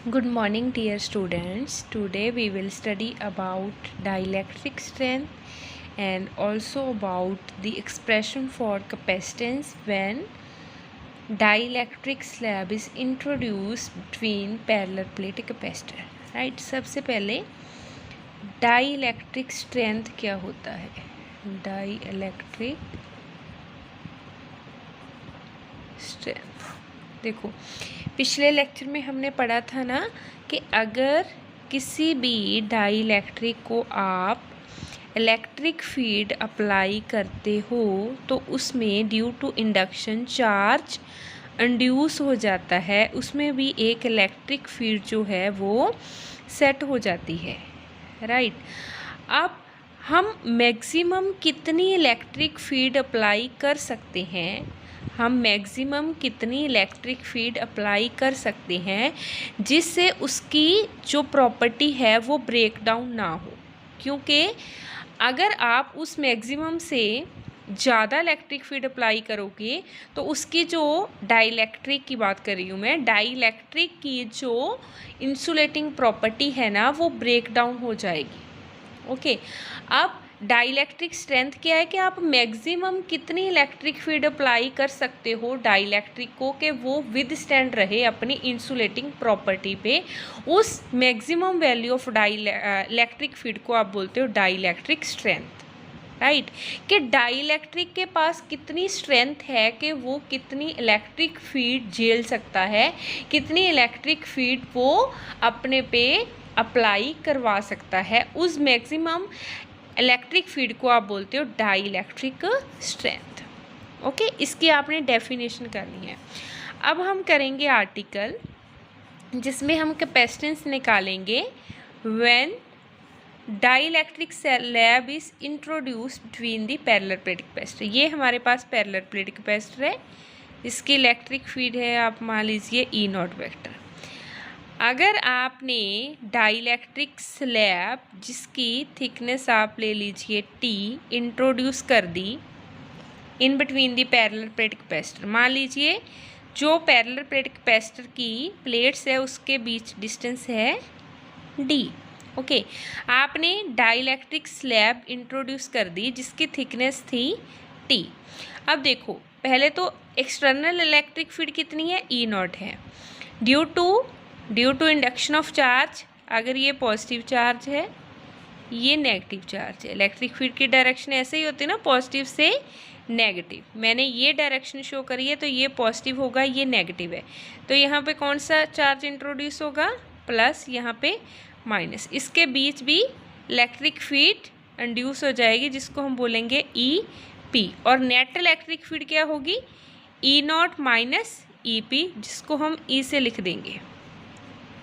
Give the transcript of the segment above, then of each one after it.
Good morning, dear students. Today we will study about dielectric strength and also about the expression for capacitance when dielectric slab is introduced between parallel plate capacitor. Right? सबसे पहले dielectric strength क्या होता है? Dielectric strength देखो, पिछले lecture में हमने पढ़ा था ना कि अगर किसी भी डाइलेक्ट्रिक को आप इलेक्ट्रिक फील्ड अप्लाई करते हो तो उसमें due to induction charge induce हो जाता है, उसमें भी एक इलेक्ट्रिक फील्ड जो है वो सेट हो जाती है। राइट। अब हम मैक्सिमम कितनी इलेक्ट्रिक फील्ड अप्लाई कर सकते हैं, हम मैक्सिमम कितनी इलेक्ट्रिक फील्ड अप्लाई कर सकते हैं जिससे उसकी जो प्रॉपर्टी है वो ब्रेक डाउन ना हो, क्योंकि अगर आप उस मैक्सिमम से ज़्यादा इलेक्ट्रिक फील्ड अप्लाई करोगे तो उसकी जो डाइलेक्ट्रिक की बात कर रही हूँ मैं, डाइलेक्ट्रिक की जो इंसुलेटिंग प्रॉपर्टी है ना वो ब्रेक डाउन हो जाएगी। ओके। अब डाइलेक्ट्रिक स्ट्रेंथ क्या है कि आप मैक्सिमम कितनी इलेक्ट्रिक फील्ड अप्लाई कर सकते हो डाइलेक्ट्रिक को कि वो विद स्टैंड रहे अपनी इंसुलेटिंग प्रॉपर्टी पे। उस maximum value of electric field को आप बोलते हो डाइलेक्ट्रिक स्ट्रेंथ। राइट। कि डाइलेक्ट्रिक के पास कितनी स्ट्रेंथ है कि वो कितनी इलेक्ट्रिक फील्ड झेल सकता है, कितनी इलेक्ट्रिक फील्ड वो अपने पे अप्लाई करवा सकता है, उस मैक्सिमम इलेक्ट्रिक फील्ड को आप बोलते हो डाइलेक्ट्रिक स्ट्रेंथ। ओके। इसकी आपने डेफिनेशन करनी है। अब हम करेंगे आर्टिकल जिसमें हम कैपेसिटेंस निकालेंगे when dielectric slab is introduced between the parallel plate capacitor. ये हमारे पास पैरेलल प्लेट कैपेसिटर है, इसकी इलेक्ट्रिक फील्ड है आप मान लीजिए ई नॉट वेक्टर। अगर आपने डाइलेक्ट्रिक स्लैब जिसकी थिकनेस आप ले लीजिए टी इंट्रोड्यूस कर दी in between the parallel plate capacitor, मान लीजिए जो पैरेलल प्लेट कैपेसिटर की प्लेट्स है उसके बीच डिस्टेंस है डी। ओके। आपने डाइलेक्ट्रिक स्लैब इंट्रोड्यूस कर दी जिसकी थिकनेस थी टी। अब देखो, पहले तो एक्सटर्नल इलेक्ट्रिक फील्ड कितनी है, ई नॉट है। Due to induction of charge, अगर ये पॉजिटिव चार्ज है ये नेगेटिव चार्ज है, इलेक्ट्रिक फील्ड की डायरेक्शन ऐसे ही होती है ना, पॉजिटिव से नेगेटिव। मैंने ये डायरेक्शन शो करी है तो ये पॉजिटिव होगा, ये नेगेटिव है, तो यहाँ पे कौन सा चार्ज इंट्रोड्यूस होगा, प्लस, यहाँ पे माइनस। इसके बीच भी इलेक्ट्रिक फील्ड इंड्यूस हो जाएगी जिसको हम बोलेंगे ई पी, और नेट इलेक्ट्रिक फील्ड क्या होगी, ई नॉट माइनस ई पी, जिसको हम ई से लिख देंगे।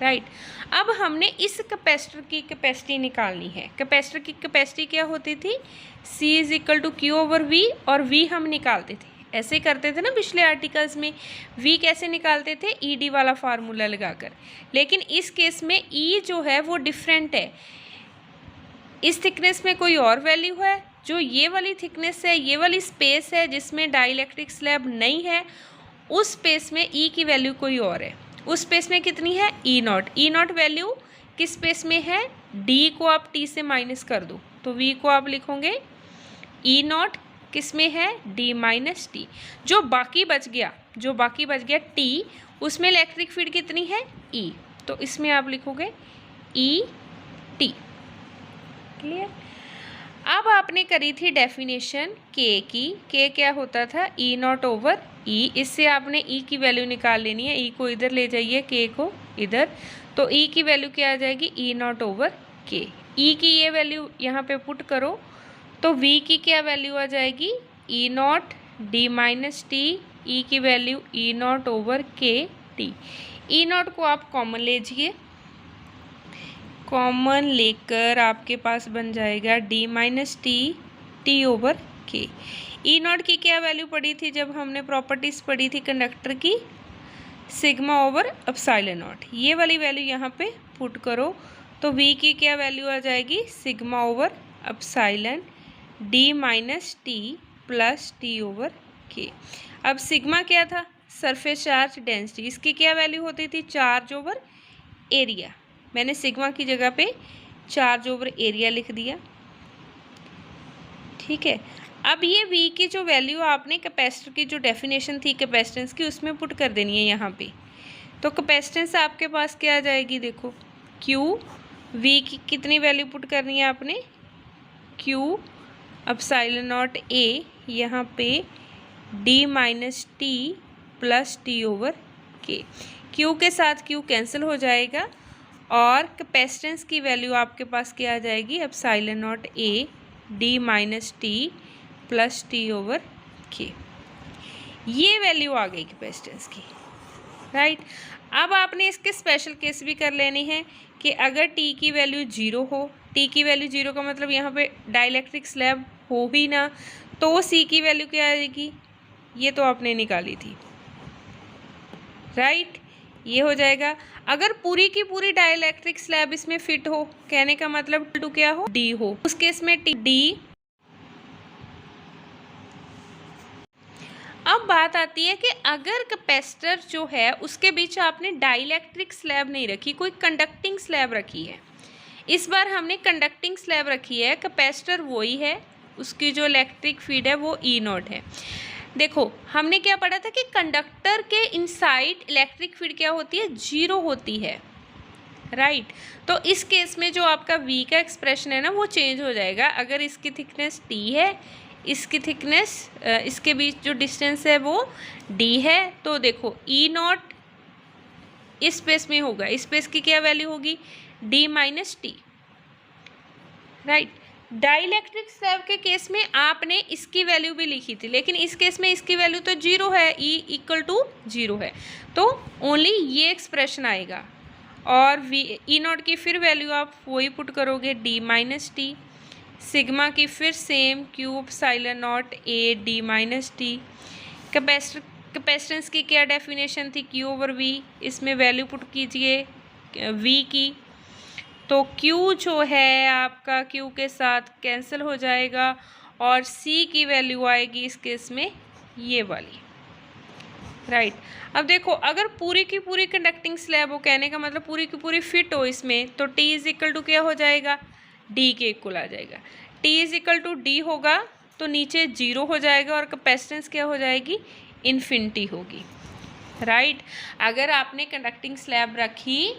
राइट। अब हमने इस कैपेसिटर की कैपेसिटी निकालनी है। कैपेसिटर की कैपेसिटी क्या होती थी, C is equal to Q over V, और V हम निकालते थे, ऐसे करते थे ना पिछले आर्टिकल्स में। V कैसे निकालते थे, ED वाला फार्मूला लगाकर, लेकिन इस केस में E जो है वो डिफरेंट है। इस थिकनेस में कोई और वैल्यू है, जो ये वाली थिकनेस है, ये वाली स्पेस है जिसमें डाइलेक्ट्रिक स्लैब नहीं है, उस स्पेस में E की वैल्यू कोई और है। उस स्पेस में कितनी है, E not. E not value किस स्पेस में है, डी को आप टी से माइनस कर दो तो वी को आप लिखोगे ई नॉट किस में है, डी माइनस टी। जो बाकी बच गया टी, उसमें इलेक्ट्रिक फील्ड कितनी है, ई, तो इसमें आप लिखोगे ई टी। क्लियर। अब आपने करी थी डेफिनेशन के की, के क्या होता था, ई नॉट ओवर ई। इससे आपने ई की वैल्यू निकाल लेनी है, ई को इधर ले जाइए, के को इधर, तो ई की वैल्यू क्या आ जाएगी, ई नॉट ओवर के। ई की ये वैल्यू यहाँ पे पुट करो तो वी की क्या वैल्यू आ जाएगी, ई नॉट डी माइनस टी, ई की वैल्यू ई नॉट ओवर के टी। ई नॉट को आप कॉमन लीजिए, कॉमन लेकर आपके पास बन जाएगा D minus T, T over के। ई नॉट की क्या वैल्यू पड़ी थी जब हमने प्रॉपर्टीज़ पढ़ी थी कंडक्टर की, सिग्मा ओवर एप्सिलॉन नॉट। ये वाली वैल्यू यहाँ पे पुट करो तो वी की क्या वैल्यू आ जाएगी, sigma over epsilon D minus T plus T over के। अब सिग्मा क्या था, सरफेस चार्ज डेंसिटी, इसकी क्या वैल्यू होती थी, चार्ज ओवर एरिया, मैंने सिग्मा की जगह पे चार्ज ओवर एरिया लिख दिया, ठीक है। अब ये V की जो वैल्यू आपने कैपेसिटर की जो डेफिनेशन थी कैपेसिटेंस की उसमें पुट कर देनी है यहाँ पे। तो कैपेसिटेंस आपके पास क्या आ जाएगी, देखो Q, V की कितनी वैल्यू पुट करनी है आपने, Q एप्सिलॉन नॉट A, यहाँ पे D minus T plus T over K। Q के साथ Q कैंसिल हो जाएगा और कैपेसिटेंस की वैल्यू आपके पास क्या आ जाएगी, epsilon not A D minus T plus T over K। ये वैल्यू आ गई कैपेसिटेंस की, राइट। अब आपने इसके स्पेशल केस भी कर लेने हैं कि अगर T की वैल्यू 0 हो, T की वैल्यू 0 का मतलब यहाँ पे डाइलेक्ट्रिक स्लैब हो ही ना, तो C की वैल्यू क्या आएगी, ये तो आपने निकाली थी, राइट। ये हो जाएगा। अगर पूरी की पूरी डाइलेक्ट्रिक स्लैब इसमें फिट हो, कहने का मतलब टू क्या हो, D हो, उस केस में D। अब बात आती है कि अगर कैपेसिटर जो है उसके बीच आपने डाइलेक्ट्रिक स्लैब नहीं रखी, कोई कंडक्टिंग स्लैब रखी है। इस बार हमने कंडक्टिंग स्लैब रखी है, कैपेसिटर वही है, उसकी जो इलेक्ट्रिक फील्ड है वो E0 है। देखो हमने क्या पढ़ा था कि कंडक्टर के इनसाइड इलेक्ट्रिक फील्ड क्या होती है, 0 होती है, राइट। तो इस केस में जो आपका V का एक्सप्रेशन है ना वो चेंज हो जाएगा। अगर इसकी थिकनेस T है, इसकी थिकनेस इसके बीच जो डिस्टेंस है वो D है, तो देखो E0 इस स्पेस में होगा, इस स्पेस की क्या वैल्यू होगी, D minus T, right. Dielectric slab के केस में आपने इसकी वैल्यू भी लिखी थी, लेकिन इस केस में इसकी वैल्यू तो 0 है, E इक्वल टू 0 है, तो ओनली ये एक्सप्रेशन आएगा। और E0 की फिर वैल्यू आप वही पुट करोगे, D माइनस T, सिग्मा की फिर same Q epsilon not A D minus T। Capacitance की क्या डेफिनेशन थी, Q ओवर V, इसमें वैल्यू पुट कीजिए V की, तो Q जो है आपका Q के साथ कैंसिल हो जाएगा और C की वैल्यू आएगी इस केस में ये वाली, राइट। अब देखो अगर पूरी की पूरी कंडक्टिंग स्लैब हो, कहने का मतलब पूरी की पूरी फिट हो इसमें, तो T इज इक्वल टू क्या हो जाएगा, D के इक्वल आ जाएगा। T is equal to D होगा तो नीचे 0 हो जाएगा और कैपेसिटेंस क्या हो जाएगी, इन्फिनिटी होगी, राइट। अगर आपने कंडक्टिंग स्लैब रखी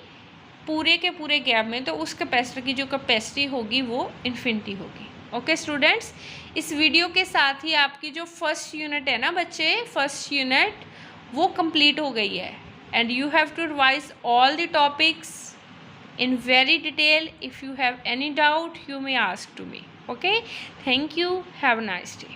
पूरे के पूरे गैप में तो उस कैपेसिटर की जो कैपेसिटी होगी वो इन्फिनिटी होगी। ओके स्टूडेंट्स, इस वीडियो के साथ ही आपकी जो फर्स्ट यूनिट है ना बच्चे, फर्स्ट यूनिट वो कंप्लीट हो गई है and you have to revise all the topics in very detail. If you have any doubt you may ask to me. Okay, thank you, have a nice day.